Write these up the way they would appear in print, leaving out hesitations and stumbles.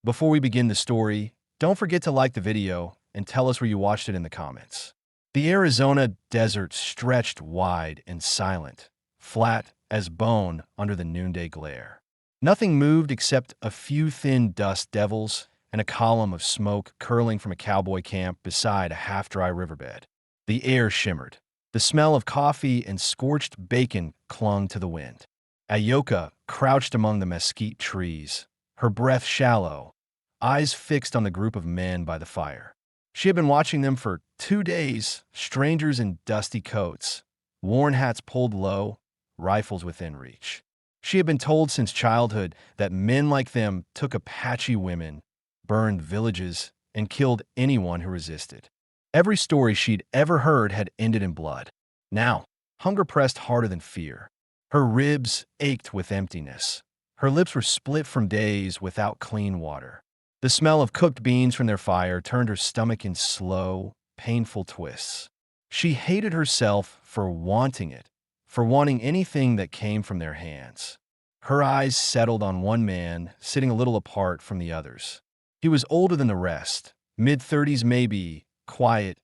Before we begin the story, don't forget to like the video and tell us where you watched it in the comments. The Arizona desert stretched wide and silent, flat as bone under the noonday glare. Nothing moved except a few thin dust devils and a column of smoke curling from a cowboy camp beside a half-dry riverbed. The air shimmered. The smell of coffee and scorched bacon clung to the wind. Ayoka crouched among the mesquite trees, her breath shallow, eyes fixed on the group of men by the fire. She had been watching them for 2 days, strangers in dusty coats, worn hats pulled low, rifles within reach. She had been told since childhood that men like them took Apache women, burned villages, and killed anyone who resisted. Every story she'd ever heard had ended in blood. Now, hunger pressed harder than fear. Her ribs ached with emptiness. Her lips were split from days without clean water. The smell of cooked beans from their fire turned her stomach in slow, painful twists. She hated herself for wanting it, for wanting anything that came from their hands. Her eyes settled on one man, sitting a little apart from the others. He was older than the rest, mid-30s maybe, quiet,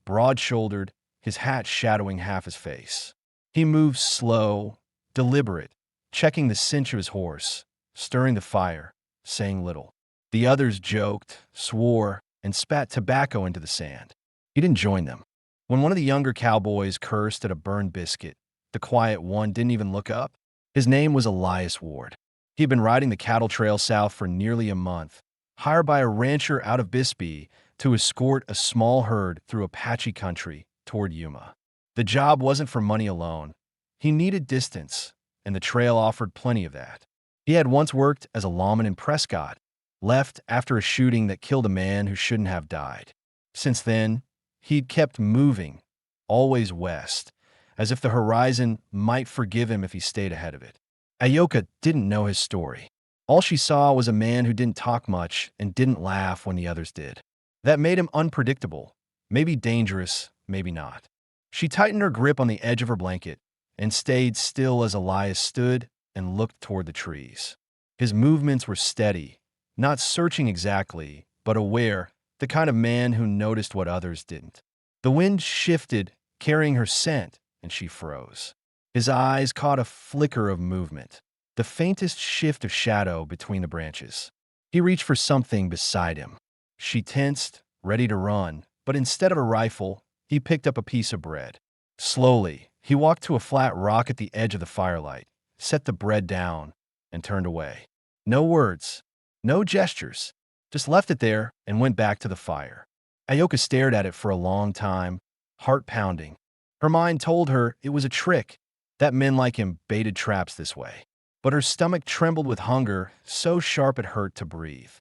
broad-shouldered, his hat shadowing half his face. He moved slow, deliberate, checking the cinch of his horse, stirring the fire, saying little. The others joked, swore, and spat tobacco into the sand. He didn't join them. When one of the younger cowboys cursed at a burned biscuit, the quiet one didn't even look up. His name was Elias Ward. He had been riding the cattle trail south for nearly a month, hired by a rancher out of Bisbee to escort a small herd through Apache country toward Yuma. The job wasn't for money alone. He needed distance, and the trail offered plenty of that. He had once worked as a lawman in Prescott, left after a shooting that killed a man who shouldn't have died. Since then, he'd kept moving, always west, as if the horizon might forgive him if he stayed ahead of it. Ayoka didn't know his story. All she saw was a man who didn't talk much and didn't laugh when the others did. That made him unpredictable, maybe dangerous, maybe not. She tightened her grip on the edge of her blanket and stayed still as Elias stood and looked toward the trees. His movements were steady, not searching exactly, but aware, the kind of man who noticed what others didn't. The wind shifted, carrying her scent, and she froze. His eyes caught a flicker of movement, the faintest shift of shadow between the branches. He reached for something beside him. She tensed, ready to run, but instead of a rifle, he picked up a piece of bread. Slowly, he walked to a flat rock at the edge of the firelight, set the bread down, and turned away. No words, no gestures, just left it there and went back to the fire. Ayoka stared at it for a long time, heart pounding. Her mind told her it was a trick, that men like him baited traps this way. But her stomach trembled with hunger, so sharp it hurt to breathe.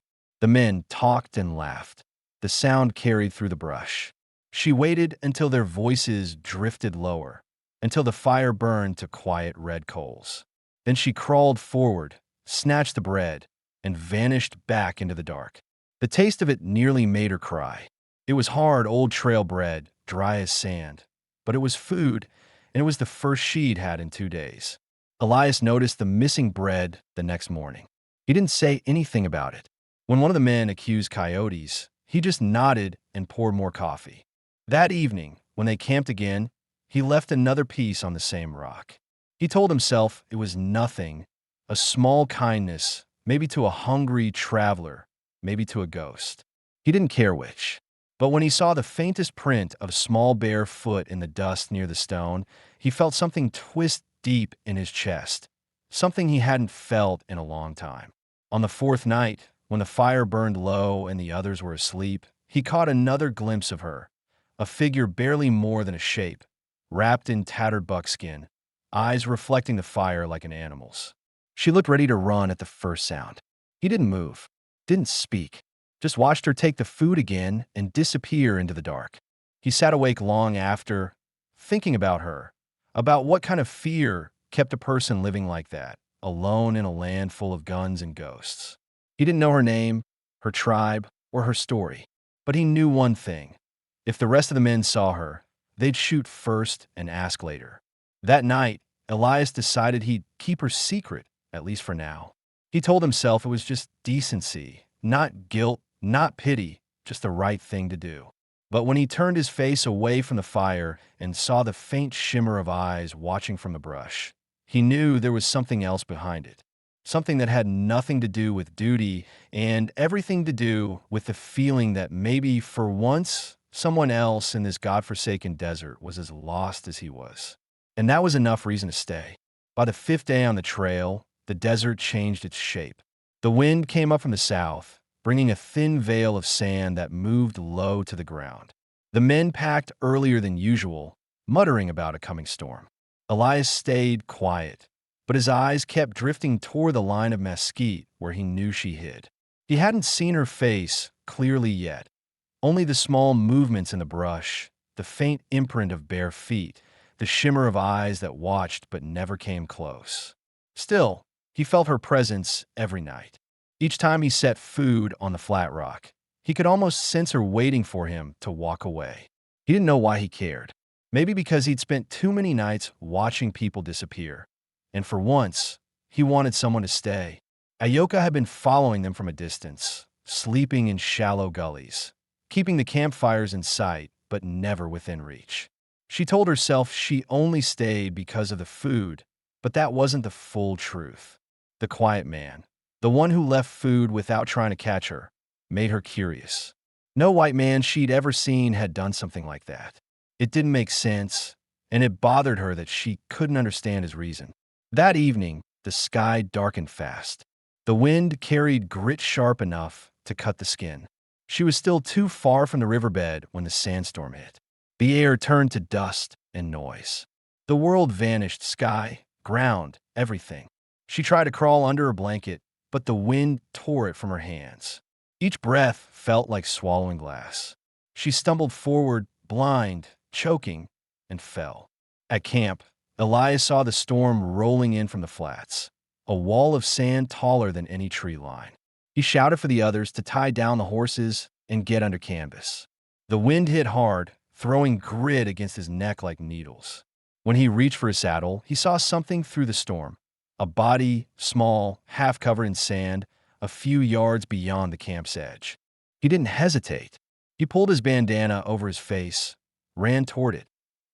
The men talked and laughed. The sound carried through the brush. She waited until their voices drifted lower, until the fire burned to quiet red coals. Then she crawled forward, snatched the bread, and vanished back into the dark. The taste of it nearly made her cry. It was hard old trail bread, dry as sand. But it was food, and it was the first she'd had in 2 days. Elias noticed the missing bread the next morning. He didn't say anything about it. When one of the men accused coyotes, he just nodded and poured more coffee. That evening, when they camped again, he left another piece on the same rock. He told himself it was nothing, a small kindness, maybe to a hungry traveler, maybe to a ghost. He didn't care which. But when he saw the faintest print of a small bare foot in the dust near the stone, he felt something twist deep in his chest, something he hadn't felt in a long time. On the fourth night, when the fire burned low and the others were asleep, he caught another glimpse of her, a figure barely more than a shape, wrapped in tattered buckskin, eyes reflecting the fire like an animal's. She looked ready to run at the first sound. He didn't move, didn't speak, just watched her take the food again and disappear into the dark. He sat awake long after, thinking about her, about what kind of fear kept a person living like that, alone in a land full of guns and ghosts. He didn't know her name, her tribe, or her story, but he knew one thing. If the rest of the men saw her, they'd shoot first and ask later. That night, Elias decided he'd keep her secret, at least for now. He told himself it was just decency, not guilt, not pity, just the right thing to do. But when he turned his face away from the fire and saw the faint shimmer of eyes watching from the brush, he knew there was something else behind it. Something that had nothing to do with duty and everything to do with the feeling that maybe for once, someone else in this godforsaken desert was as lost as he was. And that was enough reason to stay. By the fifth day on the trail, the desert changed its shape. The wind came up from the south, bringing a thin veil of sand that moved low to the ground. The men packed earlier than usual, muttering about a coming storm. Elias stayed quiet, but his eyes kept drifting toward the line of mesquite where he knew she hid. He hadn't seen her face clearly yet, only the small movements in the brush, the faint imprint of bare feet, the shimmer of eyes that watched but never came close. Still, he felt her presence every night. Each time he set food on the flat rock, he could almost sense her waiting for him to walk away. He didn't know why he cared. Maybe because he'd spent too many nights watching people disappear. And for once, he wanted someone to stay. Ayoka had been following them from a distance, sleeping in shallow gullies, keeping the campfires in sight, but never within reach. She told herself she only stayed because of the food, but that wasn't the full truth. The quiet man, the one who left food without trying to catch her, made her curious. No white man she'd ever seen had done something like that. It didn't make sense, and it bothered her that she couldn't understand his reason. That evening, the sky darkened fast. The wind carried grit sharp enough to cut the skin. She was still too far from the riverbed when the sandstorm hit. The air turned to dust and noise. The world vanished, sky, ground, everything. She tried to crawl under her blanket, but the wind tore it from her hands. Each breath felt like swallowing glass. She stumbled forward, blind, choking, and fell. At camp, Elias saw the storm rolling in from the flats, a wall of sand taller than any tree line. He shouted for the others to tie down the horses and get under canvas. The wind hit hard, throwing grit against his neck like needles. When he reached for his saddle, he saw something through the storm. A body, small, half covered in sand, a few yards beyond the camp's edge. He didn't hesitate. He pulled his bandana over his face, ran toward it,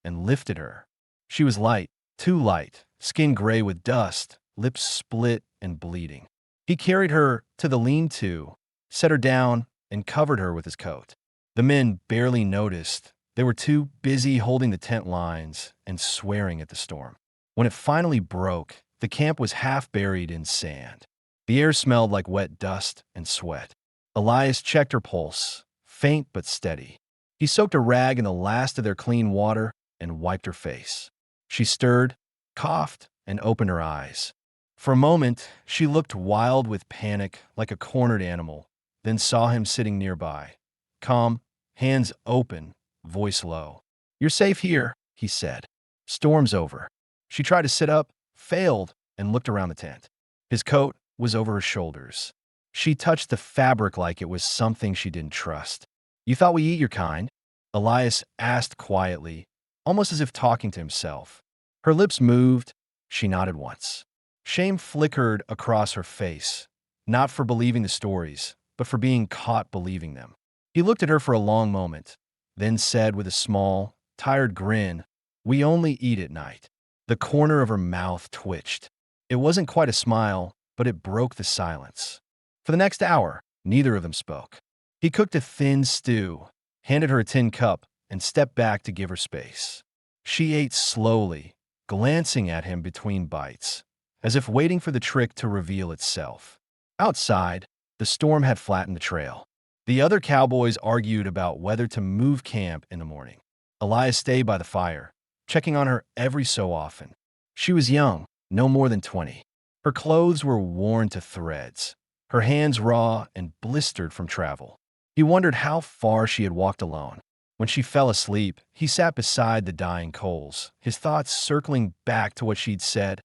and lifted her. She was light, too light, skin gray with dust, lips split and bleeding. He carried her to the lean-to, set her down, and covered her with his coat. The men barely noticed. They were too busy holding the tent lines and swearing at the storm. When it finally broke, the camp was half buried in sand. The air smelled like wet dust and sweat. Elias checked her pulse, faint but steady. He soaked a rag in the last of their clean water and wiped her face. She stirred, coughed, and opened her eyes. For a moment, she looked wild with panic like a cornered animal, then saw him sitting nearby. Calm, hands open, voice low. "You're safe here," he said. "Storm's over." She tried to sit up, failed, and looked around the tent. His coat was over her shoulders. She touched the fabric like it was something she didn't trust. "You thought we eat your kind?" Elias asked quietly, almost as if talking to himself. Her lips moved. She nodded once. Shame flickered across her face, not for believing the stories, but for being caught believing them. He looked at her for a long moment, then said with a small, tired grin, "We only eat at night." The corner of her mouth twitched. It wasn't quite a smile, but it broke the silence. For the next hour, neither of them spoke. He cooked a thin stew, handed her a tin cup, and stepped back to give her space. She ate slowly, glancing at him between bites, as if waiting for the trick to reveal itself. Outside, the storm had flattened the trail. The other cowboys argued about whether to move camp in the morning. Elias stayed by the fire, checking on her every so often. She was young, no more than 20. Her clothes were worn to threads, her hands raw and blistered from travel. He wondered how far she had walked alone. When she fell asleep, he sat beside the dying coals, his thoughts circling back to what she'd said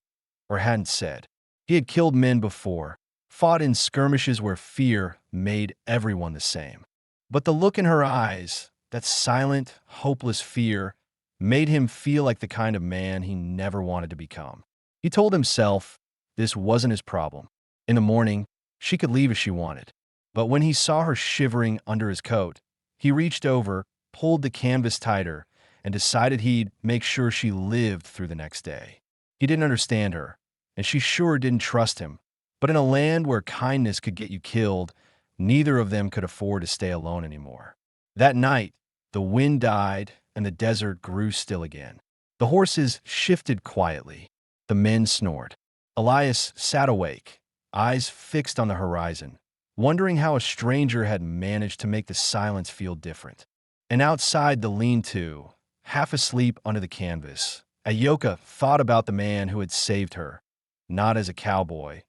or hadn't said. He had killed men before, fought in skirmishes where fear made everyone the same. But the look in her eyes, that silent, hopeless fear, made him feel like the kind of man he never wanted to become. He told himself this wasn't his problem. In the morning, she could leave if she wanted. But when he saw her shivering under his coat, he reached over, pulled the canvas tighter, and decided he'd make sure she lived through the next day. He didn't understand her, and she sure didn't trust him. But in a land where kindness could get you killed, neither of them could afford to stay alone anymore. That night, the wind died and the desert grew still again. The horses shifted quietly. The men snored. Elias sat awake, eyes fixed on the horizon, wondering how a stranger had managed to make the silence feel different. And outside the lean-to, half asleep under the canvas, Ayoka thought about the man who had saved her, not as a cowboy,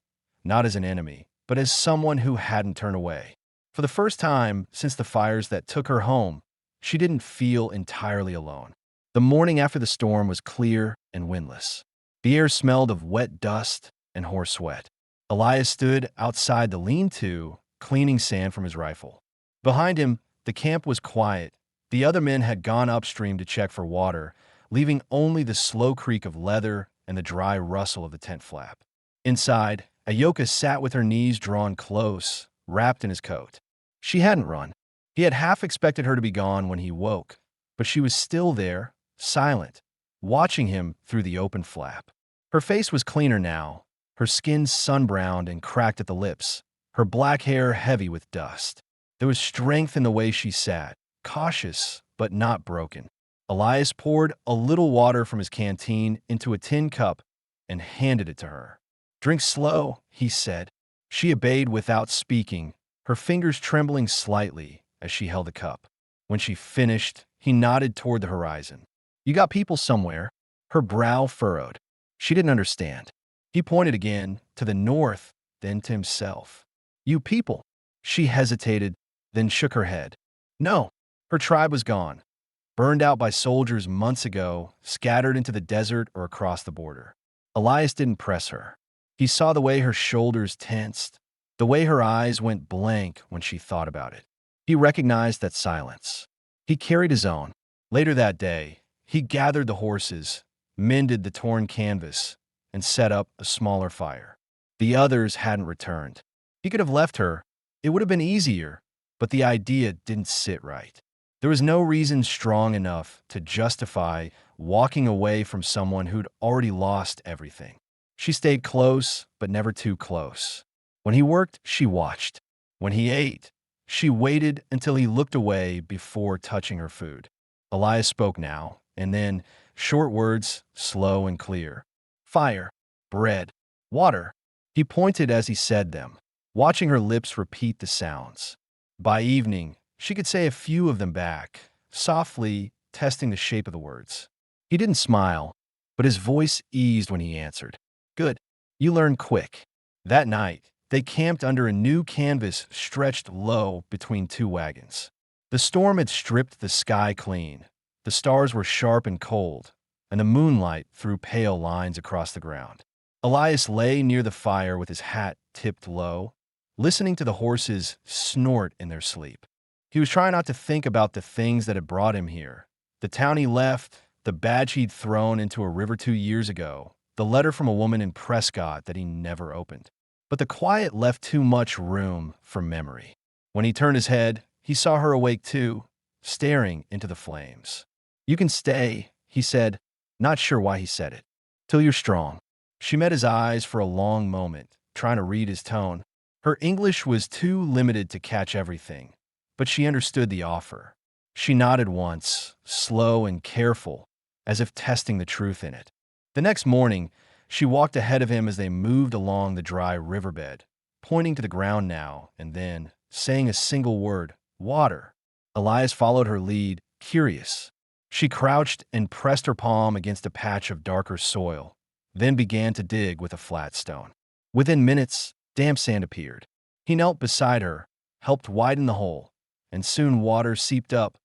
not as an enemy, but as someone who hadn't turned away. For the first time since the fires that took her home, she didn't feel entirely alone. The morning after the storm was clear and windless. The air smelled of wet dust and horse sweat. Elias stood outside the lean-to, cleaning sand from his rifle. Behind him, the camp was quiet. The other men had gone upstream to check for water, leaving only the slow creak of leather and the dry rustle of the tent flap. Inside, Ayoka sat with her knees drawn close, wrapped in his coat. She hadn't run. He had half expected her to be gone when he woke, but she was still there, silent, watching him through the open flap. Her face was cleaner now, her skin sun-browned and cracked at the lips, her black hair heavy with dust. There was strength in the way she sat, cautious but not broken. Elias poured a little water from his canteen into a tin cup and handed it to her. "Drink slow," he said. She obeyed without speaking, her fingers trembling slightly as she held the cup. When she finished, he nodded toward the horizon. "You got people somewhere?" Her brow furrowed. She didn't understand. He pointed again, to the north, then to himself. "You people?" She hesitated, then shook her head. "No." Her tribe was gone, burned out by soldiers months ago, scattered into the desert or across the border. Elias didn't press her. He saw the way her shoulders tensed, the way her eyes went blank when she thought about it. He recognized that silence. He carried his own. Later that day, he gathered the horses, mended the torn canvas, and set up a smaller fire. The others hadn't returned. He could have left her. It would have been easier, but the idea didn't sit right. There was no reason strong enough to justify walking away from someone who'd already lost everything. She stayed close, but never too close. When he worked, she watched. When he ate, she waited until he looked away before touching her food. Elias spoke now, and then, short words, slow and clear. Fire, bread, water. He pointed as he said them, watching her lips repeat the sounds. By evening, she could say a few of them back, softly testing the shape of the words. He didn't smile, but his voice eased when he answered. "Good. You learn quick." That night, they camped under a new canvas stretched low between two wagons. The storm had stripped the sky clean. The stars were sharp and cold, and the moonlight threw pale lines across the ground. Elias lay near the fire with his hat tipped low, listening to the horses snort in their sleep. He was trying not to think about the things that had brought him here. The town he left, the badge he'd thrown into a river 2 years ago, the letter from a woman in Prescott that he never opened. But the quiet left too much room for memory. When he turned his head, he saw her awake too, staring into the flames. "You can stay," he said, not sure why he said it, "till you're strong." She met his eyes for a long moment, trying to read his tone. Her English was too limited to catch everything, but she understood the offer. She nodded once, slow and careful, as if testing the truth in it. The next morning, she walked ahead of him as they moved along the dry riverbed, pointing to the ground now and then, saying a single word, "Water." Elias followed her lead, curious. She crouched and pressed her palm against a patch of darker soil, then began to dig with a flat stone. Within minutes, damp sand appeared. He knelt beside her, helped widen the hole, and soon water seeped up,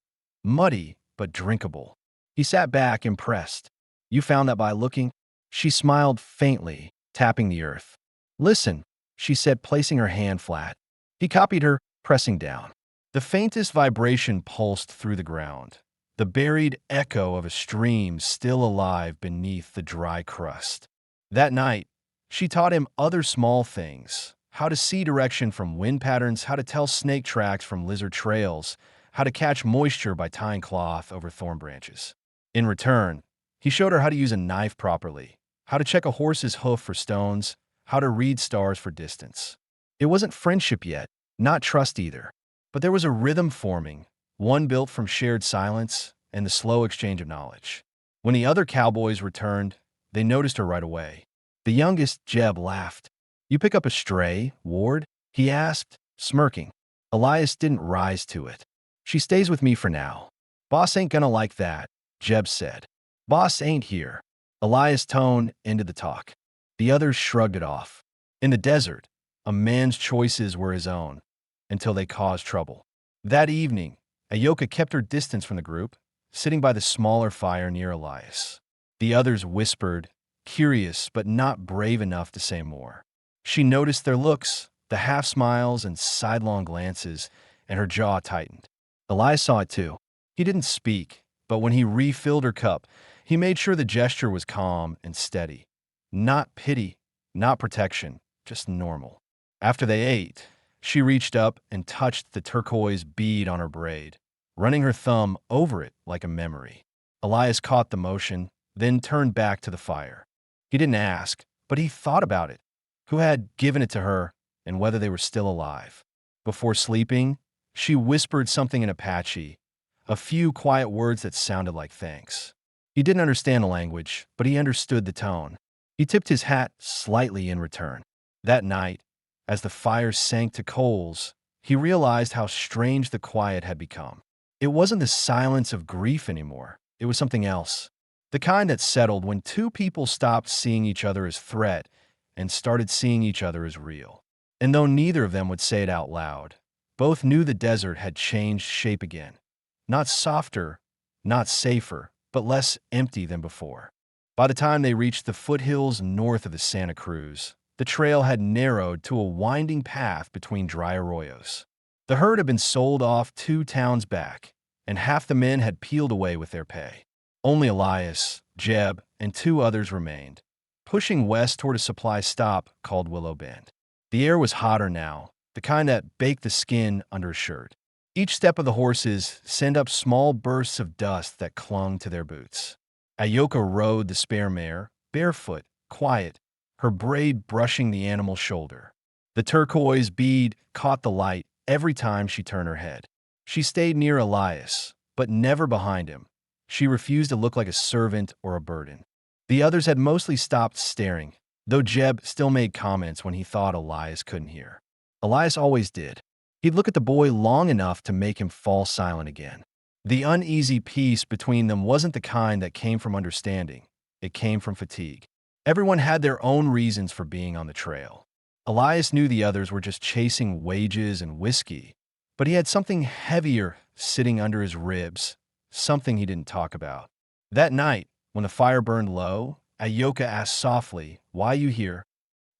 muddy but drinkable. He sat back, impressed. "You found that by looking?" She smiled faintly, tapping the earth. "Listen," she said, placing her hand flat. He copied her, pressing down. The faintest vibration pulsed through the ground, the buried echo of a stream still alive beneath the dry crust. That night, she taught him other small things, how to see direction from wind patterns, how to tell snake tracks from lizard trails, how to catch moisture by tying cloth over thorn branches. In return, he showed her how to use a knife properly, how to check a horse's hoof for stones, how to read stars for distance. It wasn't friendship yet, not trust either, but there was a rhythm forming, one built from shared silence and the slow exchange of knowledge. When the other cowboys returned, they noticed her right away. The youngest, Jeb, laughed. "You pick up a stray, Ward?" he asked, smirking. Elias didn't rise to it. "She stays with me for now." "Boss ain't gonna like that," Jeb said. "Boss ain't here." Elias' tone ended the talk. The others shrugged it off. In the desert, a man's choices were his own, until they caused trouble. That evening, Ayoka kept her distance from the group, sitting by the smaller fire near Elias. The others whispered, curious but not brave enough to say more. She noticed their looks, the half-smiles and sidelong glances, and her jaw tightened. Elias saw it too. He didn't speak, but when he refilled her cup, he made sure the gesture was calm and steady. Not pity, not protection, just normal. After they ate, she reached up and touched the turquoise bead on her braid, running her thumb over it like a memory. Elias caught the motion, then turned back to the fire. He didn't ask, but he thought about it. Who had given it to her, and whether they were still alive. Before sleeping, she whispered something in Apache, a few quiet words that sounded like thanks. He didn't understand the language, but he understood the tone. He tipped his hat slightly in return. That night, as the fire sank to coals, he realized how strange the quiet had become. It wasn't the silence of grief anymore. It was something else. The kind that settled when two people stopped seeing each other as threat and started seeing each other as real. And though neither of them would say it out loud, both knew the desert had changed shape again. Not softer, not safer, but less empty than before. By the time they reached the foothills north of the Santa Cruz, the trail had narrowed to a winding path between dry arroyos. The herd had been sold off 2 towns back, and half the men had peeled away with their pay. Only Elias, Jeb, and 2 others remained, pushing west toward a supply stop called Willow Bend. The air was hotter now, the kind that baked the skin under a shirt. Each step of the horses sent up small bursts of dust that clung to their boots. Ayoka rode the spare mare, barefoot, quiet, her braid brushing the animal's shoulder. The turquoise bead caught the light every time she turned her head. She stayed near Elias, but never behind him. She refused to look like a servant or a burden. The others had mostly stopped staring, though Jeb still made comments when he thought Elias couldn't hear. Elias always did. He'd look at the boy long enough to make him fall silent again. The uneasy peace between them wasn't the kind that came from understanding. It came from fatigue. Everyone had their own reasons for being on the trail. Elias knew the others were just chasing wages and whiskey, but he had something heavier sitting under his ribs, something he didn't talk about. That night, when the fire burned low, Ayoka asked softly, "Why you here?"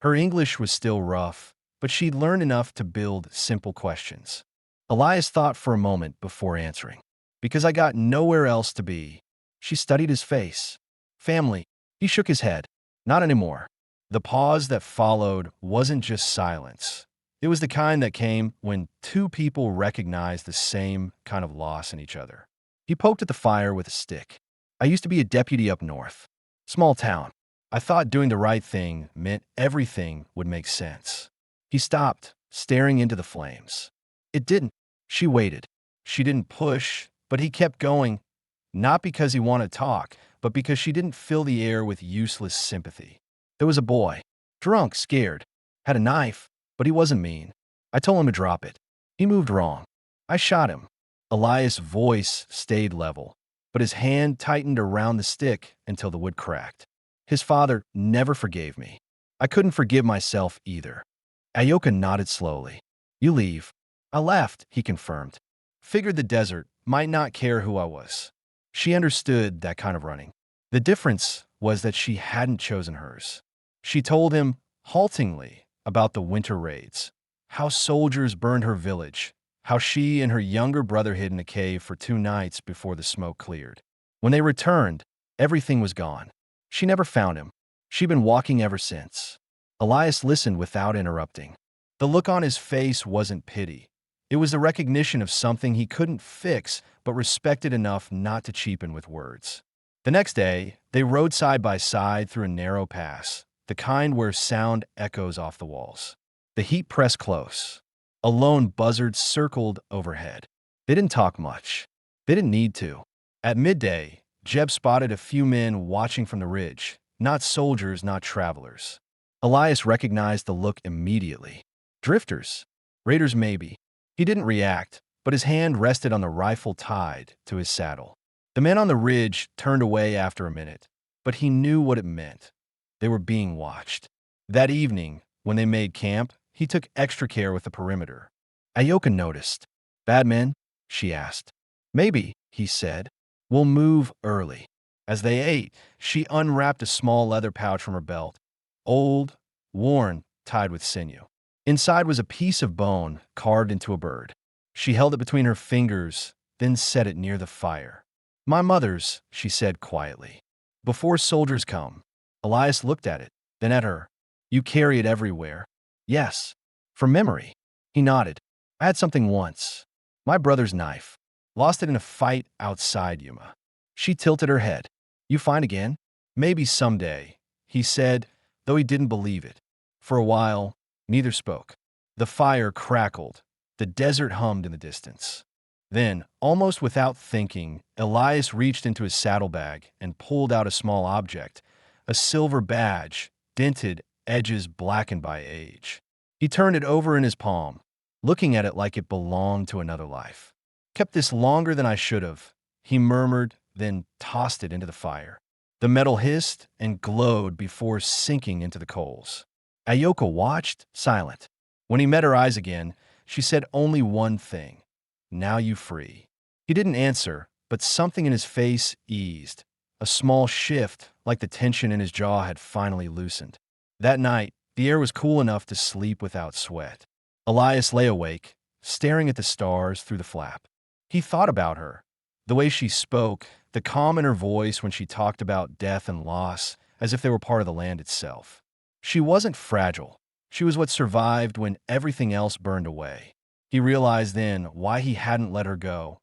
Her English was still rough, but she'd learned enough to build simple questions. Elias thought for a moment before answering. "Because I got nowhere else to be." She studied his face. "Family." He shook his head. "Not anymore." The pause that followed wasn't just silence. It was the kind that came when 2 people recognized the same kind of loss in each other. He poked at the fire with a stick. "I used to be a deputy up north. Small town. I thought doing the right thing meant everything would make sense." He stopped, staring into the flames. It didn't. She waited. She didn't push, but he kept going, not because he wanted to talk, but because she didn't fill the air with useless sympathy. There was a boy, drunk, scared, had a knife, but he wasn't mean. I told him to drop it. He moved wrong. I shot him. Elias' voice stayed level, but his hand tightened around the stick until the wood cracked. His father never forgave me. I couldn't forgive myself either. Ayoka nodded slowly. "You leave." "I left," he confirmed. "Figured the desert might not care who I was." She understood that kind of running. The difference was that she hadn't chosen hers. She told him, haltingly, about the winter raids, how soldiers burned her village, how she and her younger brother hid in a cave for 2 nights before the smoke cleared. When they returned, everything was gone. She never found him. She'd been walking ever since. Elias listened without interrupting. The look on his face wasn't pity. It was the recognition of something he couldn't fix but respected enough not to cheapen with words. The next day, they rode side by side through a narrow pass, the kind where sound echoes off the walls. The heat pressed close. A lone buzzard circled overhead. They didn't talk much. They didn't need to. At midday, Jeb spotted a few men watching from the ridge, not soldiers, not travelers. Elias recognized the look immediately. Drifters. Raiders maybe. He didn't react, but his hand rested on the rifle tied to his saddle. The men on the ridge turned away after a minute, but he knew what it meant. They were being watched. That evening, when they made camp, he took extra care with the perimeter. Ayoka noticed. "Bad men?" she asked. "Maybe," he said. "We'll move early." As they ate, she unwrapped a small leather pouch from her belt. Old, worn, tied with sinew. Inside was a piece of bone carved into a bird. She held it between her fingers, then set it near the fire. "My mother's," she said quietly. "Before soldiers come." Elias looked at it, then at her. "You carry it everywhere." "Yes. From memory." He nodded. "I had something once. My brother's knife. Lost it in a fight outside Yuma." She tilted her head. "You find again?" "Maybe someday," he said, though he didn't believe it. For a while, neither spoke. The fire crackled. The desert hummed in the distance. Then, almost without thinking, Elias reached into his saddlebag and pulled out a small object, a silver badge, dented, edges blackened by age. He turned it over in his palm, looking at it like it belonged to another life. "Kept this longer than I should have," he murmured, then tossed it into the fire. The metal hissed and glowed before sinking into the coals. Ayoka watched, silent. When he met her eyes again, she said only one thing. "Now you free." He didn't answer, but something in his face eased. A small shift, like the tension in his jaw had finally loosened. That night, the air was cool enough to sleep without sweat. Elias lay awake, staring at the stars through the flap. He thought about her. The way she spoke, the calm in her voice when she talked about death and loss, as if they were part of the land itself. She wasn't fragile. She was what survived when everything else burned away. He realized then why he hadn't let her go.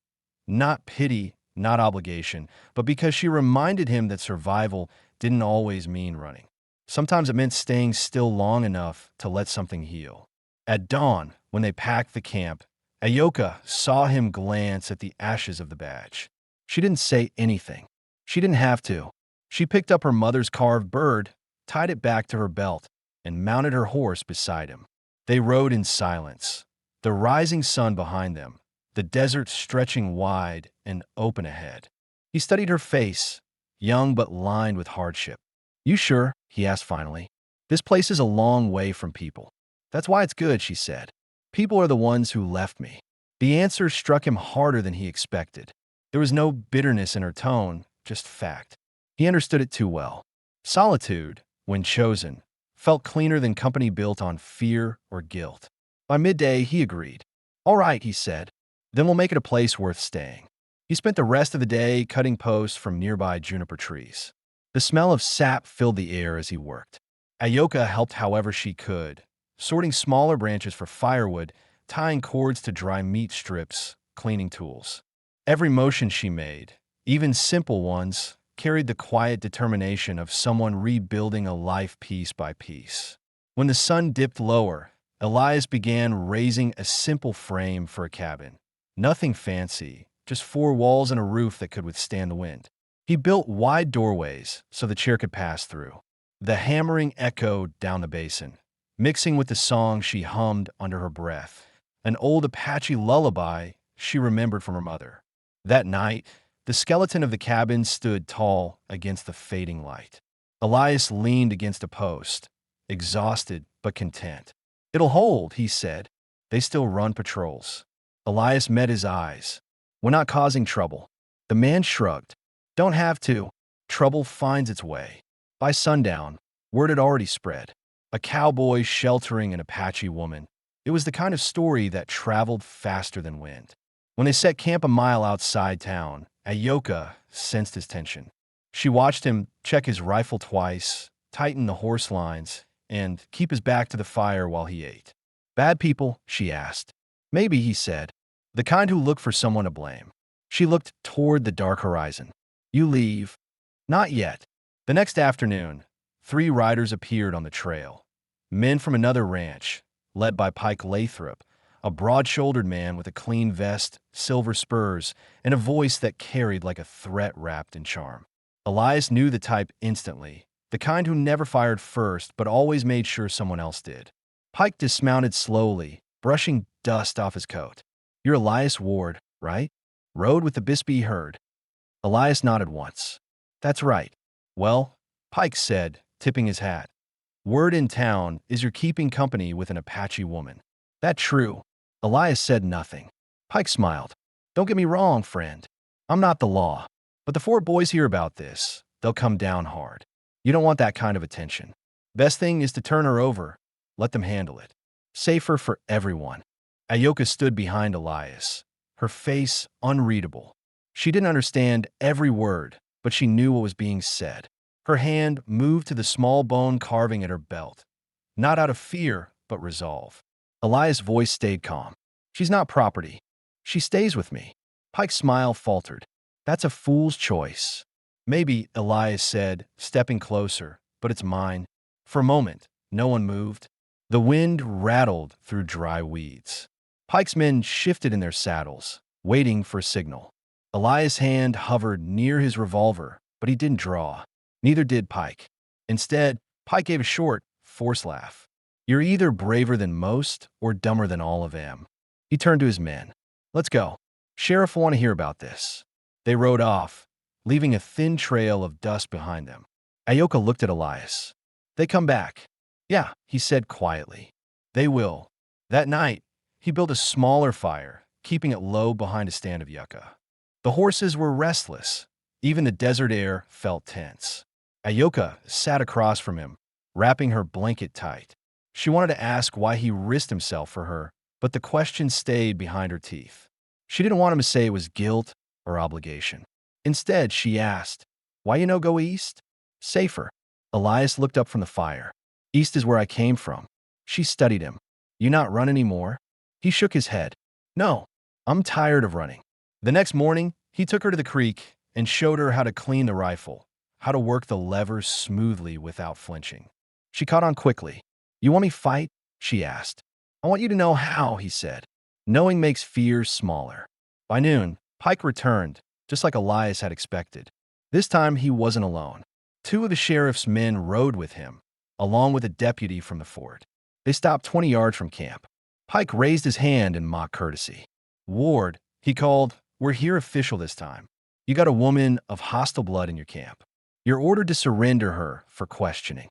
Not pity, not obligation, but because she reminded him that survival didn't always mean running. Sometimes it meant staying still long enough to let something heal. At dawn, when they packed the camp, Ayoka saw him glance at the ashes of the badge. She didn't say anything. She didn't have to. She picked up her mother's carved bird, tied it back to her belt, and mounted her horse beside him. They rode in silence, the rising sun behind them, the desert stretching wide and open ahead. He studied her face, young but lined with hardship. "You sure?" he asked finally. "This place is a long way from people." "That's why it's good," she said. "People are the ones who left me." The answer struck him harder than he expected. There was no bitterness in her tone, just fact. He understood it too well. Solitude, when chosen, felt cleaner than company built on fear or guilt. By midday, he agreed. "All right," he said. "Then we'll make it a place worth staying." He spent the rest of the day cutting posts from nearby juniper trees. The smell of sap filled the air as he worked. Ayoka helped however she could, sorting smaller branches for firewood, tying cords to dry meat strips, cleaning tools. Every motion she made, even simple ones, carried the quiet determination of someone rebuilding a life piece by piece. When the sun dipped lower, Elias began raising a simple frame for a cabin. Nothing fancy, just 4 walls and a roof that could withstand the wind. He built wide doorways so the chair could pass through. The hammering echoed down the basin, mixing with the song she hummed under her breath, an old Apache lullaby she remembered from her mother. That night, the skeleton of the cabin stood tall against the fading light. Elias leaned against a post, exhausted but content. "It'll hold," he said. "They still run patrols." Elias met his eyes. "We're not causing trouble." The man shrugged. "Don't have to. Trouble finds its way." By sundown, word had already spread. A cowboy sheltering an Apache woman. It was the kind of story that traveled faster than wind. When they set camp a mile outside town, Ayoka sensed his tension. She watched him check his rifle twice, tighten the horse lines, and keep his back to the fire while he ate. Bad people? She asked. Maybe, he said. The kind who look for someone to blame. She looked toward the dark horizon. You leave. Not yet. The next afternoon, 3 riders appeared on the trail. Men from another ranch, led by Pike Lathrop, a broad-shouldered man with a clean vest, silver spurs, and a voice that carried like a threat wrapped in charm. Elias knew the type instantly, the kind who never fired first but always made sure someone else did. Pike dismounted slowly, brushing dust off his coat. You're Elias Ward, right? Rode with the Bisbee herd. Elias nodded once. That's right. Well, Pike said, tipping his hat. Word in town is you're keeping company with an Apache woman. That true? Elias said nothing. Pike smiled. Don't get me wrong, friend. I'm not the law. But the 4 boys hear about this. They'll come down hard. You don't want that kind of attention. Best thing is to turn her over. Let them handle it. Safer for everyone. Ayoka stood behind Elias, her face unreadable. She didn't understand every word, but she knew what was being said. Her hand moved to the small bone carving at her belt. Not out of fear, but resolve. Elias' voice stayed calm. She's not property. She stays with me. Pike's smile faltered. That's a fool's choice. Maybe, Elias said, stepping closer, but it's mine. For a moment, no one moved. The wind rattled through dry weeds. Pike's men shifted in their saddles, waiting for a signal. Elias' hand hovered near his revolver, but he didn't draw. Neither did Pike. Instead, Pike gave a short, forced laugh. You're either braver than most or dumber than all of them. He turned to his men. Let's go. Sheriff will want to hear about this. They rode off, leaving a thin trail of dust behind them. Ayoka looked at Elias. They come back. Yeah, he said quietly. They will. That night, he built a smaller fire, keeping it low behind a stand of yucca. The horses were restless. Even the desert air felt tense. Ayoka sat across from him, wrapping her blanket tight. She wanted to ask why he risked himself for her, but the question stayed behind her teeth. She didn't want him to say it was guilt or obligation. Instead, she asked, why you no go east? Safer. Elias looked up from the fire. East is where I came from. She studied him. You not run anymore? He shook his head. No, I'm tired of running. The next morning, he took her to the creek and showed her how to clean the rifle, how to work the levers smoothly without flinching. She caught on quickly. You want me fight? She asked. I want you to know how, he said. Knowing makes fear smaller. By noon, Pike returned, just like Elias had expected. This time, he wasn't alone. 2 of the sheriff's men rode with him, along with a deputy from the fort. They stopped 20 yards from camp. Pike raised his hand in mock courtesy. Ward, he called, we're here official this time. You got a woman of hostile blood in your camp. You're ordered to surrender her for questioning.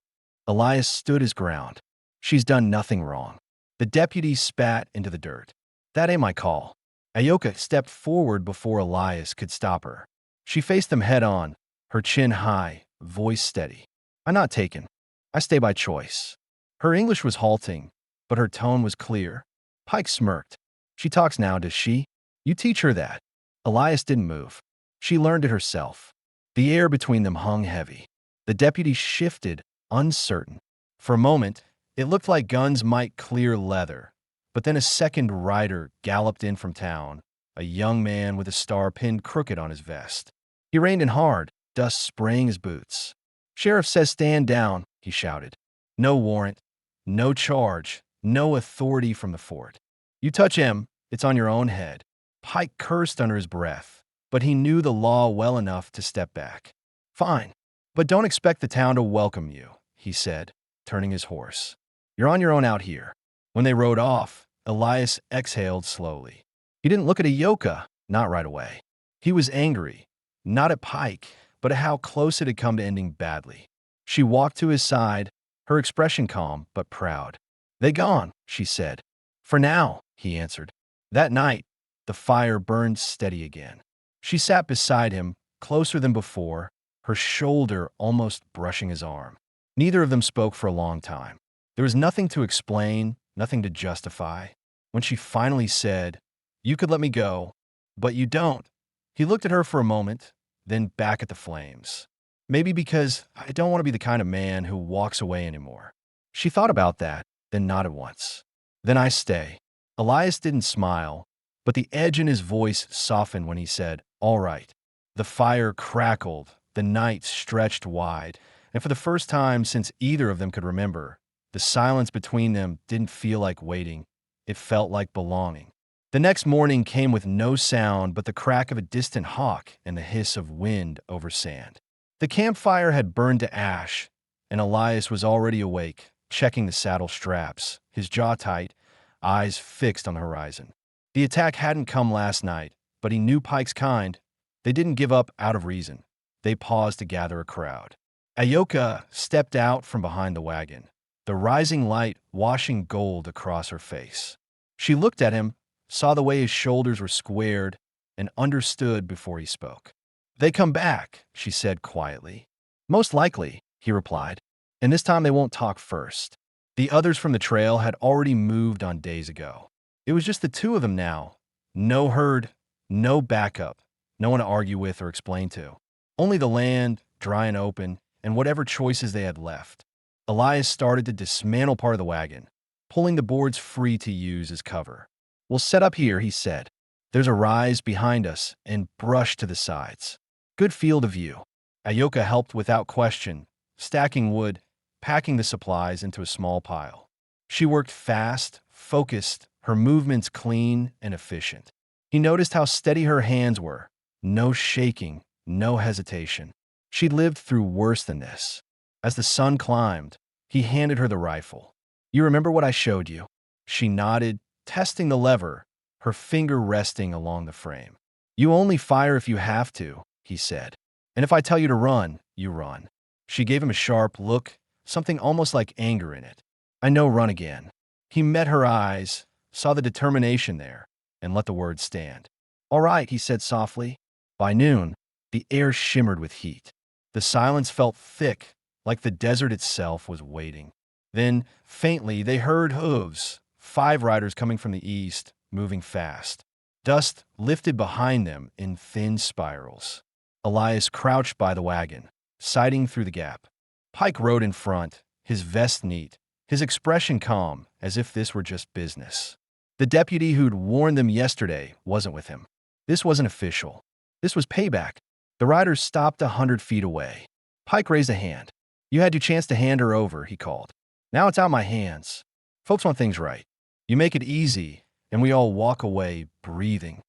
Elias stood his ground. She's done nothing wrong. The deputy spat into the dirt. That ain't my call. Ayoka stepped forward before Elias could stop her. She faced them head on, her chin high, voice steady. I'm not taken. I stay by choice. Her English was halting, but her tone was clear. Pike smirked. She talks now, does she? You teach her that. Elias didn't move. She learned it herself. The air between them hung heavy. The deputy shifted, uncertain. For a moment, it looked like guns might clear leather, but then a second rider galloped in from town, a young man with a star pinned crooked on his vest. He reined in hard, dust spraying his boots. Sheriff says stand down, he shouted. No warrant, no charge, no authority from the fort. You touch him, it's on your own head. Pike cursed under his breath, but he knew the law well enough to step back. Fine, but don't expect the town to welcome you, he said, turning his horse. You're on your own out here. When they rode off, Elias exhaled slowly. He didn't look at Ayoka, not right away. He was angry, not at Pike, but at how close it had come to ending badly. She walked to his side, her expression calm but proud. They gone, she said. For now, he answered. That night, the fire burned steady again. She sat beside him, closer than before, her shoulder almost brushing his arm. Neither of them spoke for a long time. There was nothing to explain, nothing to justify. When she finally said, you could let me go, but you don't. He looked at her for a moment, then back at the flames. Maybe because I don't want to be the kind of man who walks away anymore. She thought about that, then nodded once. Then I stay. Elias didn't smile, but the edge in his voice softened when he said, all right. The fire crackled, the night stretched wide, and for the first time since either of them could remember, the silence between them didn't feel like waiting. It felt like belonging. The next morning came with no sound but the crack of a distant hawk and the hiss of wind over sand. The campfire had burned to ash, and Elias was already awake, checking the saddle straps, his jaw tight, eyes fixed on the horizon. The attack hadn't come last night, but he knew Pike's kind. They didn't give up out of reason. They paused to gather a crowd. Ayoka stepped out from behind the wagon, the rising light washing gold across her face. She looked at him, saw the way his shoulders were squared, and understood before he spoke. They come back, she said quietly. Most likely, he replied, and this time they won't talk first. The others from the trail had already moved on days ago. It was just the two of them now. No herd, no backup, no one to argue with or explain to. Only the land, dry and open, and whatever choices they had left. Elias started to dismantle part of the wagon, pulling the boards free to use as cover. We'll set up here, he said. There's a rise behind us and brush to the sides. Good field of view. Ayoka helped without question, stacking wood, packing the supplies into a small pile. She worked fast, focused, her movements clean and efficient. He noticed how steady her hands were. No shaking, no hesitation. She'd lived through worse than this. As the sun climbed, he handed her the rifle. You remember what I showed you? She nodded, testing the lever, her finger resting along the frame. You only fire if you have to, he said. And if I tell you to run, you run. She gave him a sharp look, something almost like anger in it. I know, run again. He met her eyes, saw the determination there, and let the words stand. All right, he said softly. By noon, the air shimmered with heat. The silence felt thick, like the desert itself was waiting. Then, faintly, they heard hooves, 5 riders coming from the east, moving fast. Dust lifted behind them in thin spirals. Elias crouched by the wagon, sighting through the gap. Pike rode in front, his vest neat, his expression calm, as if this were just business. The deputy who'd warned them yesterday wasn't with him. This wasn't official. This was payback. The riders stopped 100 feet away. Pike raised a hand. You had your chance to hand her over, he called. Now it's out my hands. Folks want things right. You make it easy, and we all walk away breathing.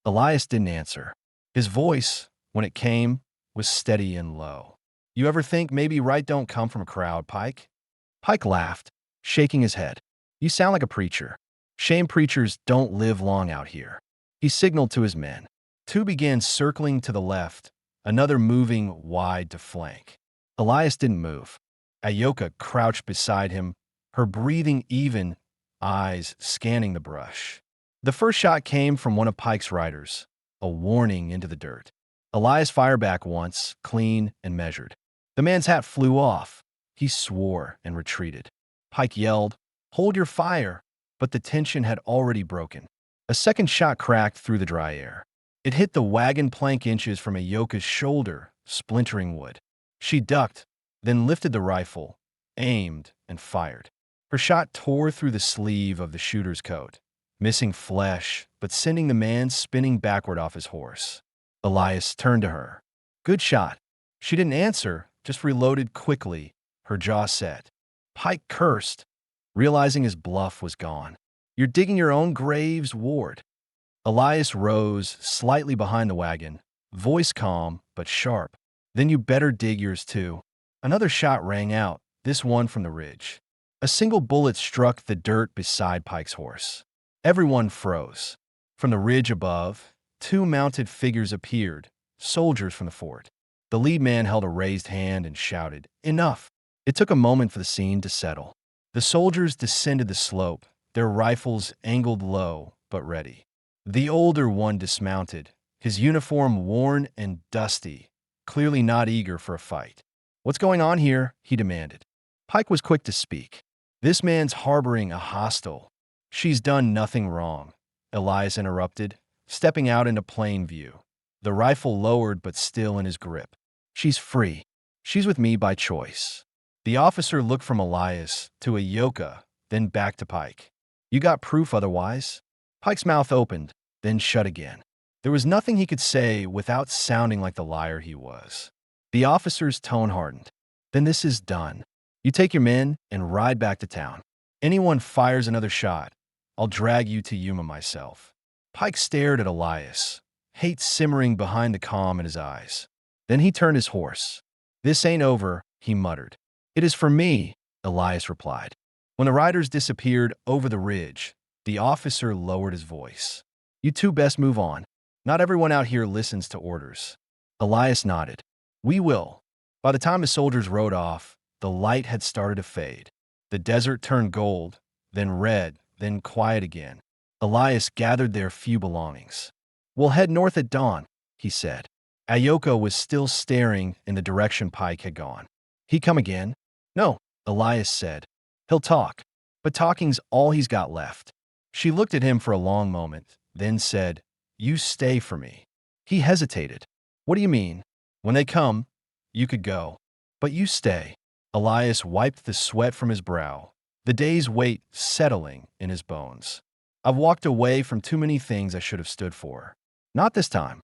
Elias didn't answer. His voice, when it came, was steady and low. You ever think maybe right don't come from a crowd, Pike? Pike laughed, shaking his head. You sound like a preacher. Shame preachers don't live long out here. He signaled to his men. 2 began circling to the left, another moving wide to flank. Elias didn't move. Ayoka crouched beside him, her breathing even, eyes scanning the brush. The first shot came from one of Pike's riders, a warning into the dirt. Elias fired back once, clean and measured. The man's hat flew off. He swore and retreated. Pike yelled, "Hold your fire!" But the tension had already broken. A second shot cracked through the dry air. It hit the wagon plank inches from Ayoka's shoulder, splintering wood. She ducked, then lifted the rifle, aimed, and fired. Her shot tore through the sleeve of the shooter's coat, missing flesh, but sending the man spinning backward off his horse. Elias turned to her. Good shot. She didn't answer, just reloaded quickly, her jaw set. Pike cursed, realizing his bluff was gone. You're digging your own graves, Ward. Elias rose, slightly behind the wagon, voice calm but sharp. Then you better dig yours too. Another shot rang out, this one from the ridge. A single bullet struck the dirt beside Pike's horse. Everyone froze. From the ridge above, 2 mounted figures appeared, soldiers from the fort. The lead man held a raised hand and shouted, "Enough!" It took a moment for the scene to settle. The soldiers descended the slope, their rifles angled low but ready. The older one dismounted, his uniform worn and dusty, clearly not eager for a fight. What's going on here? He demanded. Pike was quick to speak. This man's harboring a hostile. She's done nothing wrong, Elias interrupted, stepping out into plain view. The rifle lowered but still in his grip. She's free. She's with me by choice. The officer looked from Elias to Ayoka, then back to Pike. You got proof otherwise? Pike's mouth opened, then shut again. There was nothing he could say without sounding like the liar he was. The officer's tone hardened. Then this is done. You take your men and ride back to town. Anyone fires another shot, I'll drag you to Yuma myself. Pike stared at Elias, hate simmering behind the calm in his eyes. Then he turned his horse. This ain't over, he muttered. It is for me, Elias replied. When the riders disappeared over the ridge, the officer lowered his voice. You two best move on. Not everyone out here listens to orders. Elias nodded. We will. By the time the soldiers rode off, the light had started to fade. The desert turned gold, then red, then quiet again. Elias gathered their few belongings. We'll head north at dawn, he said. Ayoko was still staring in the direction Pike had gone. He come again? No, Elias said. He'll talk, but talking's all he's got left. She looked at him for a long moment, then said, You stay for me. He hesitated. What do you mean? When they come, you could go. But you stay. Elias wiped the sweat from his brow, the day's weight settling in his bones. I've walked away from too many things I should have stood for. Not this time.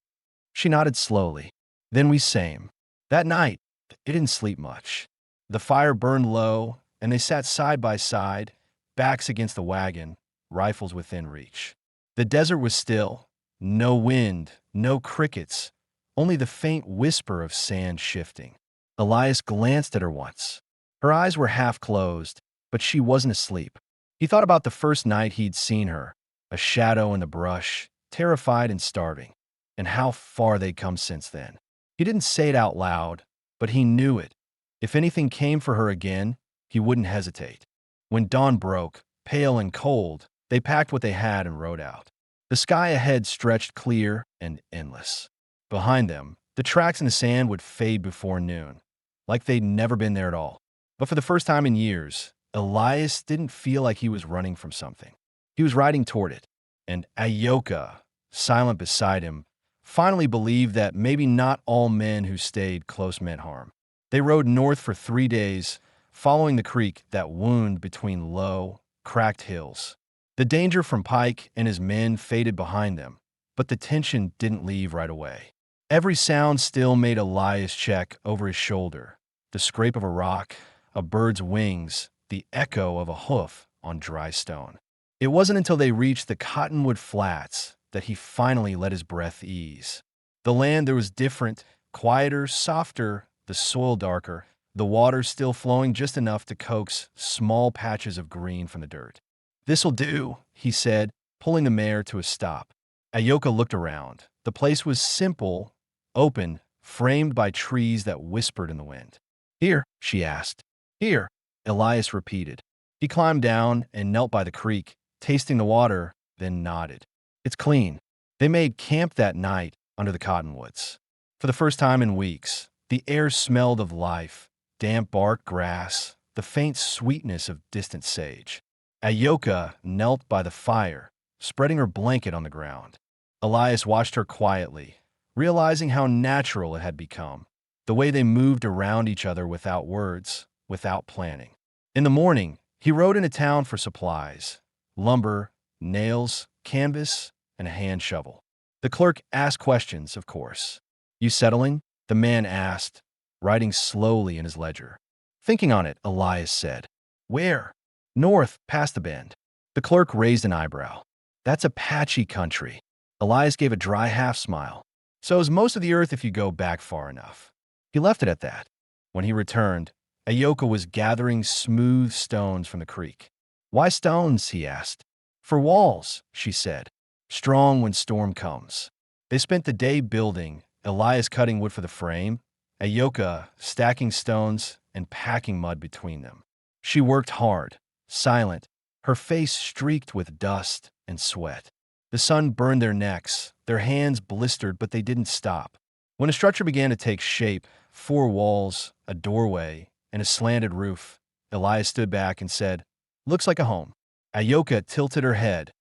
She nodded slowly. Then we same. That night, it didn't sleep much. The fire burned low, and they sat side by side, backs against the wagon, rifles within reach. The desert was still. No wind, no crickets, only the faint whisper of sand shifting. Elias glanced at her once. Her eyes were half closed, but she wasn't asleep. He thought about the first night he'd seen her, a shadow in the brush, terrified and starving, and how far they'd come since then. He didn't say it out loud, but he knew it. If anything came for her again, he wouldn't hesitate. When dawn broke, pale and cold, they packed what they had and rode out. The sky ahead stretched clear and endless. Behind them, the tracks in the sand would fade before noon, like they'd never been there at all. But for the first time in years, Elias didn't feel like he was running from something. He was riding toward it, and Ayoka, silent beside him, finally believed that maybe not all men who stayed close meant harm. They rode north for 3 days, following the creek that wound between low, cracked hills. The danger from Pike and his men faded behind them, but the tension didn't leave right away. Every sound still made Elias check over his shoulder. The scrape of a rock, a bird's wings, the echo of a hoof on dry stone. It wasn't until they reached the cottonwood flats that he finally let his breath ease. The land there was different, quieter, softer, the soil darker, the water still flowing just enough to coax small patches of green from the dirt. This'll do, he said, pulling the mare to a stop. Ayoka looked around. The place was simple, open, framed by trees that whispered in the wind. Here, she asked. Here, Elias repeated. He climbed down and knelt by the creek, tasting the water, then nodded. It's clean. They made camp that night under the cottonwoods. For the first time in weeks, the air smelled of life, damp bark, grass, the faint sweetness of distant sage. Ayoka knelt by the fire, spreading her blanket on the ground. Elias watched her quietly, realizing how natural it had become, the way they moved around each other without words, without planning. In the morning, he rode into town for supplies, lumber, nails, canvas, and a hand shovel. The clerk asked questions, of course. You settling? The man asked, writing slowly in his ledger. Thinking on it, Elias said. Where? North, past the bend. The clerk raised an eyebrow. That's Apache country. Elias gave a dry half-smile. So is most of the earth if you go back far enough. He left it at that. When he returned, Ayoka was gathering smooth stones from the creek. Why stones? He asked. For walls, she said. Strong when storm comes. They spent the day building, Elias cutting wood for the frame, Ayoka stacking stones and packing mud between them. She worked hard, silent, her face streaked with dust and sweat. The sun burned their necks, their hands blistered, but they didn't stop. When a structure began to take shape, 4 walls, a doorway, and a slanted roof, Elias stood back and said, Looks like a home. Ayoka tilted her head,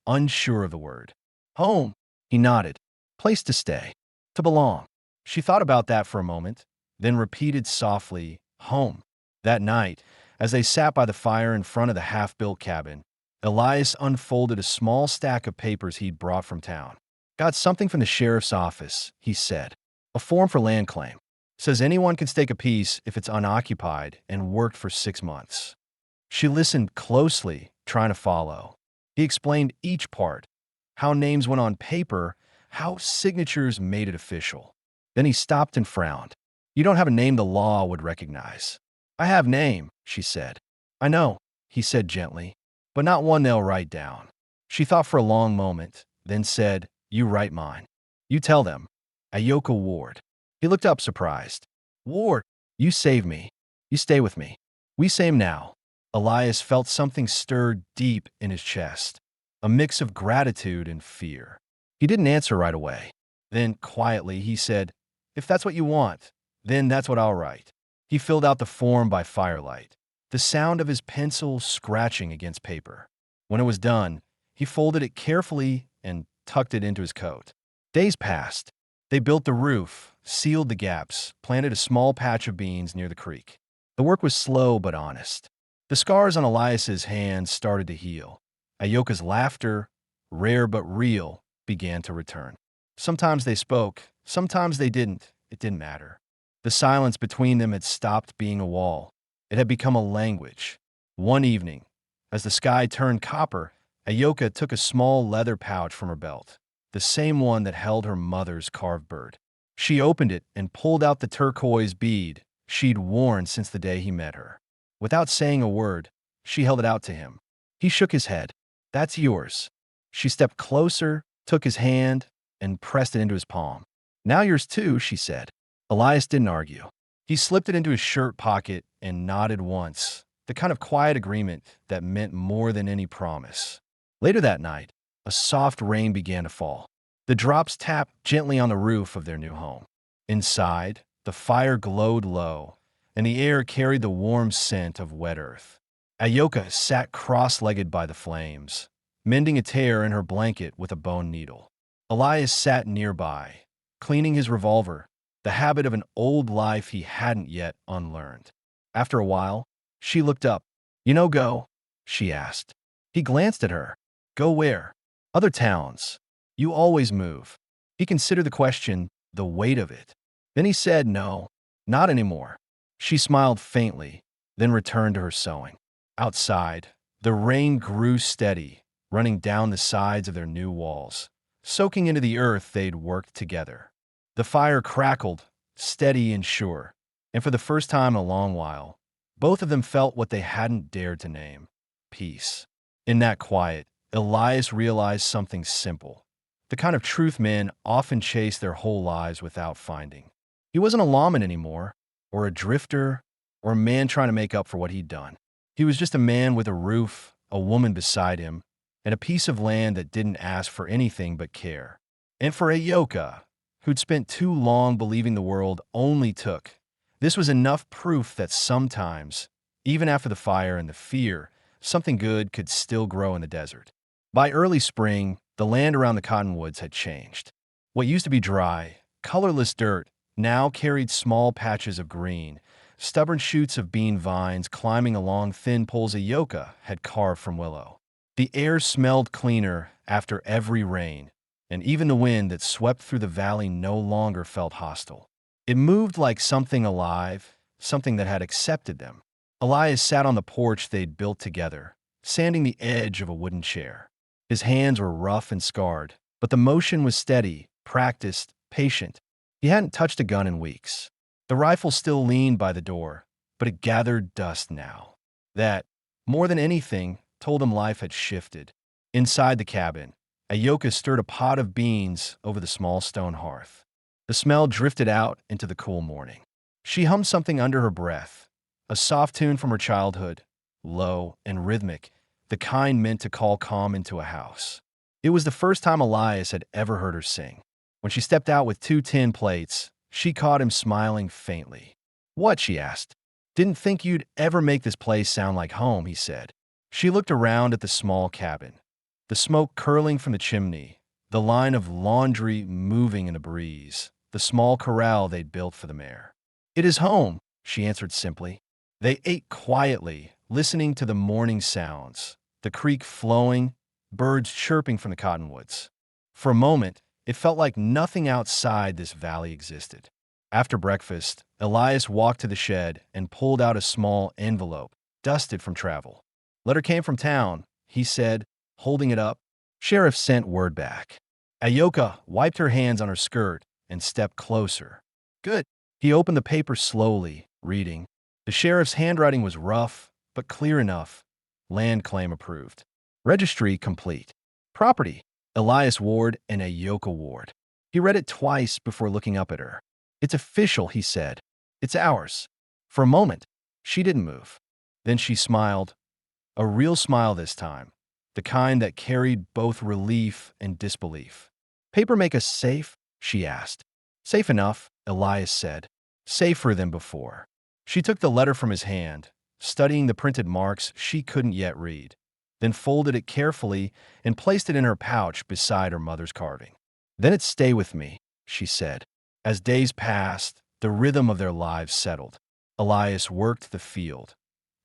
unsure of the word. Home, he nodded. Place to stay, to belong. She thought about that for a moment, then repeated softly, home. That night, as they sat by the fire in front of the half-built cabin, Elias unfolded a small stack of papers he'd brought from town. Got something from the sheriff's office, he said. A form for land claim. Says anyone can stake a piece if it's unoccupied and worked for 6 months. She listened closely, trying to follow. He explained each part, how names went on paper, how signatures made it official. Then he stopped and frowned. You don't have a name the law would recognize. I have name, she said. I know, he said gently, but not one they'll write down. She thought for a long moment, then said, You write mine. You tell them. Ayoka Ward. He looked up surprised. Ward, you save me. You stay with me. We same now. Elias felt something stir deep in his chest, a mix of gratitude and fear. He didn't answer right away. Then, quietly, he said, If that's what you want, then that's what I'll write. He filled out the form by firelight, the sound of his pencil scratching against paper. When it was done, he folded it carefully and tucked it into his coat. Days passed. They built the roof, sealed the gaps, planted a small patch of beans near the creek. The work was slow but honest. The scars on Elias's hands started to heal. Ayoka's laughter, rare but real, began to return. Sometimes they spoke, sometimes they didn't. It didn't matter. The silence between them had stopped being a wall. It had become a language. One evening, as the sky turned copper, Ayoka took a small leather pouch from her belt, the same one that held her mother's carved bird. She opened it and pulled out the turquoise bead she'd worn since the day he met her. Without saying a word, she held it out to him. He shook his head. That's yours. She stepped closer, took his hand, and pressed it into his palm. Now yours too, she said. Elias didn't argue. He slipped it into his shirt pocket and nodded once, the kind of quiet agreement that meant more than any promise. Later that night, a soft rain began to fall. The drops tapped gently on the roof of their new home. Inside, the fire glowed low, and the air carried the warm scent of wet earth. Ayoka sat cross-legged by the flames, mending a tear in her blanket with a bone needle. Elias sat nearby, cleaning his revolver, the habit of an old life he hadn't yet unlearned. After a while, she looked up. You know, go? She asked. He glanced at her. Go where? Other towns. You always move. He considered the question, the weight of it. Then he said no, not anymore. She smiled faintly, then returned to her sewing. Outside, the rain grew steady, running down the sides of their new walls, soaking into the earth they'd worked together. The fire crackled, steady and sure, and for the first time in a long while, both of them felt what they hadn't dared to name: peace. In that quiet, Elias realized something simple, the kind of truth men often chase their whole lives without finding. He wasn't a lawman anymore, or a drifter, or a man trying to make up for what he'd done. He was just a man with a roof, a woman beside him, and a piece of land that didn't ask for anything but care. And for Ayoka, who'd spent too long believing the world only took, this was enough proof that sometimes, even after the fire and the fear, something good could still grow in the desert. By early spring, the land around the cottonwoods had changed. What used to be dry, colorless dirt now carried small patches of green, stubborn shoots of bean vines climbing along thin poles Ayoka had carved from willow. The air smelled cleaner after every rain, and even the wind that swept through the valley no longer felt hostile. It moved like something alive, something that had accepted them. Elias sat on the porch they'd built together, sanding the edge of a wooden chair. His hands were rough and scarred, but the motion was steady, practiced, patient. He hadn't touched a gun in weeks. The rifle still leaned by the door, but it gathered dust now. That, more than anything, told him life had shifted. Inside the cabin, Ayoka stirred a pot of beans over the small stone hearth. The smell drifted out into the cool morning. She hummed something under her breath, a soft tune from her childhood, low and rhythmic, the kind meant to call calm into a house. It was the first time Elias had ever heard her sing. When she stepped out with 2 tin plates, she caught him smiling faintly. What? She asked. Didn't think you'd ever make this place sound like home, he said. She looked around at the small cabin, the smoke curling from the chimney, the line of laundry moving in a breeze, the small corral they'd built for the mare. It is home, she answered simply. They ate quietly, listening to the morning sounds, the creek flowing, birds chirping from the cottonwoods. For a moment, it felt like nothing outside this valley existed. After breakfast, Elias walked to the shed and pulled out a small envelope, dusted from travel. "Letter came from town," he said, holding it up. Sheriff sent word back. Ayoka wiped her hands on her skirt and stepped closer. "Good." He opened the paper slowly, reading. The sheriff's handwriting was rough, but clear enough. Land claim approved. Registry complete. Property: Elias Ward and Ayoka Ward. He read it twice before looking up at her. "It's official," he said. "It's ours." For a moment, she didn't move. Then she smiled. A real smile this time, the kind that carried both relief and disbelief. "Paper make us safe?" she asked. "Safe enough," Elias said. "Safer than before." She took the letter from his hand, studying the printed marks she couldn't yet read, then folded it carefully and placed it in her pouch beside her mother's carving. "Then it stay with me," she said. As days passed, the rhythm of their lives settled. Elias worked the field.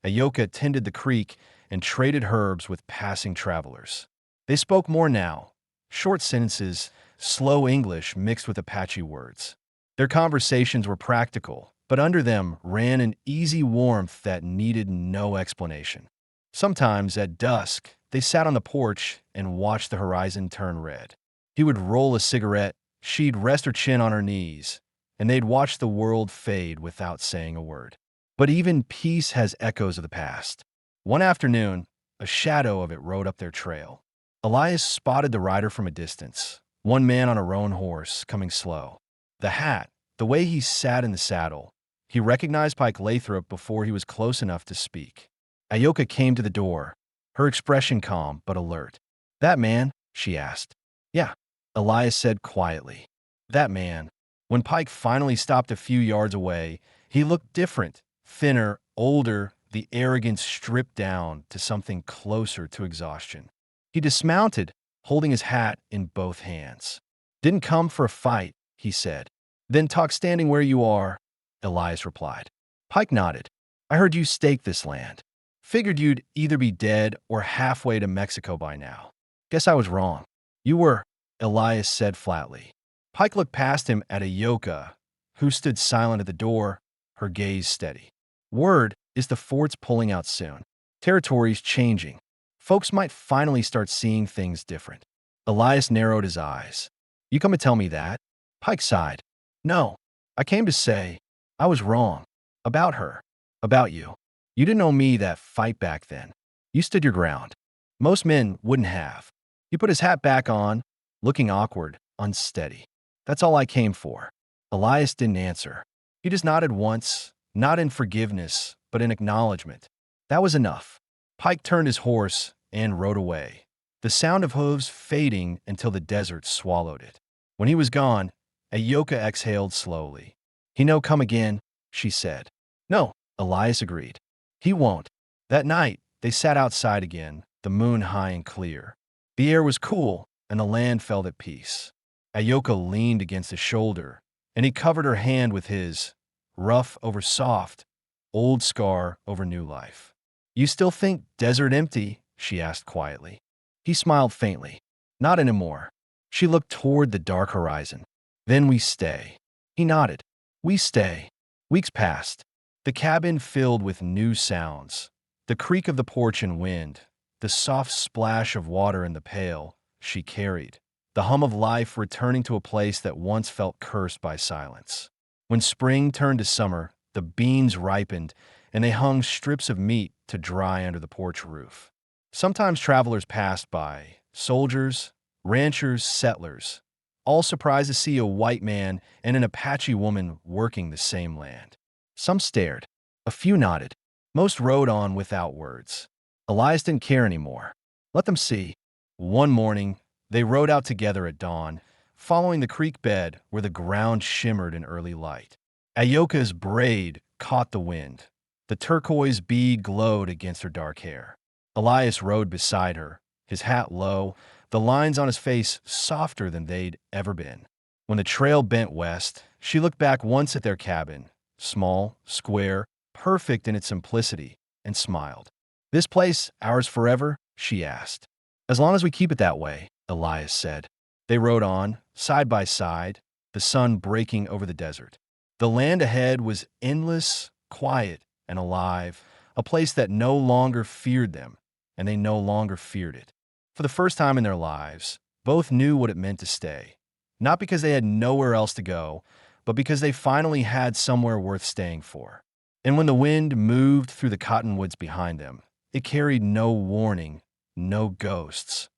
Ayoka tended the creek and traded herbs with passing travelers. They spoke more now, short sentences, slow English mixed with Apache words. Their conversations were practical, but under them ran an easy warmth that needed no explanation. Sometimes, at dusk, they sat on the porch and watched the horizon turn red. He would roll a cigarette, she'd rest her chin on her knees, and they'd watch the world fade without saying a word. But even peace has echoes of the past. One afternoon, a shadow of it rode up their trail. Elias spotted the rider from a distance, one man on a roan horse, coming slow. The hat, the way he sat in the saddle. He recognized Pike Lathrop before he was close enough to speak. Ayoka came to the door, her expression calm but alert. "That man?" she asked. "Yeah," Elias said quietly. "That man." When Pike finally stopped a few yards away, he looked different, thinner, older, the arrogance stripped down to something closer to exhaustion. He dismounted, holding his hat in both hands. "Didn't come for a fight," he said. "Then talk standing where you are," Elias replied. Pike nodded. "I heard you staked this land. Figured you'd either be dead or halfway to Mexico by now. Guess I was wrong." "You were," Elias said flatly. Pike looked past him at Ayoka, who stood silent at the door, her gaze steady. "Word is the fort's pulling out soon. Territory's changing. Folks might finally start seeing things different." Elias narrowed his eyes. "You come to tell me that?" Pike sighed. "No, I came to say I was wrong. About her. About you. You didn't owe me that fight back then. You stood your ground. Most men wouldn't have." He put his hat back on, looking awkward, unsteady. "That's all I came for." Elias didn't answer. He just nodded once, not in forgiveness, but in acknowledgement. That was enough. Pike turned his horse and rode away, the sound of hooves fading until the desert swallowed it. When he was gone, Ayoka exhaled slowly. "He no come again," she said. "No," Elias agreed. "He won't." That night, they sat outside again, the moon high and clear. The air was cool, and the land felt at peace. Ayoka leaned against his shoulder, and he covered her hand with his, rough over soft, old scar over new life. "You still think desert empty?" she asked quietly. He smiled faintly. "Not anymore." She looked toward the dark horizon. "Then we stay." He nodded. "We stay." Weeks passed. The cabin filled with new sounds. The creak of the porch and wind, the soft splash of water in the pail she carried, the hum of life returning to a place that once felt cursed by silence. When spring turned to summer, the beans ripened, and they hung strips of meat to dry under the porch roof. Sometimes travelers passed by, soldiers, ranchers, settlers, all surprised to see a white man and an Apache woman working the same land. Some stared. A few nodded. Most rode on without words. Elias didn't care anymore. Let them see. One morning, they rode out together at dawn, following the creek bed where the ground shimmered in early light. Ayoka's braid caught the wind. The turquoise bead glowed against her dark hair. Elias rode beside her, his hat low, the lines on his face softer than they'd ever been. When the trail bent west, she looked back once at their cabin, small, square, perfect in its simplicity, and smiled. "This place, ours forever?" she asked. As long as we keep it that way, Elias said. They rode on, side by side, the sun breaking over the desert. The land ahead was endless, quiet, and alive, a place that no longer feared them, and they no longer feared it. For the first time in their lives, both knew what it meant to stay. Not because they had nowhere else to go, but because they finally had somewhere worth staying for. And when the wind moved through the cottonwoods behind them, it carried no warning, no ghosts,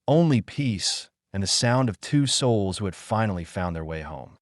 only peace and the sound of two souls who had finally found their way home.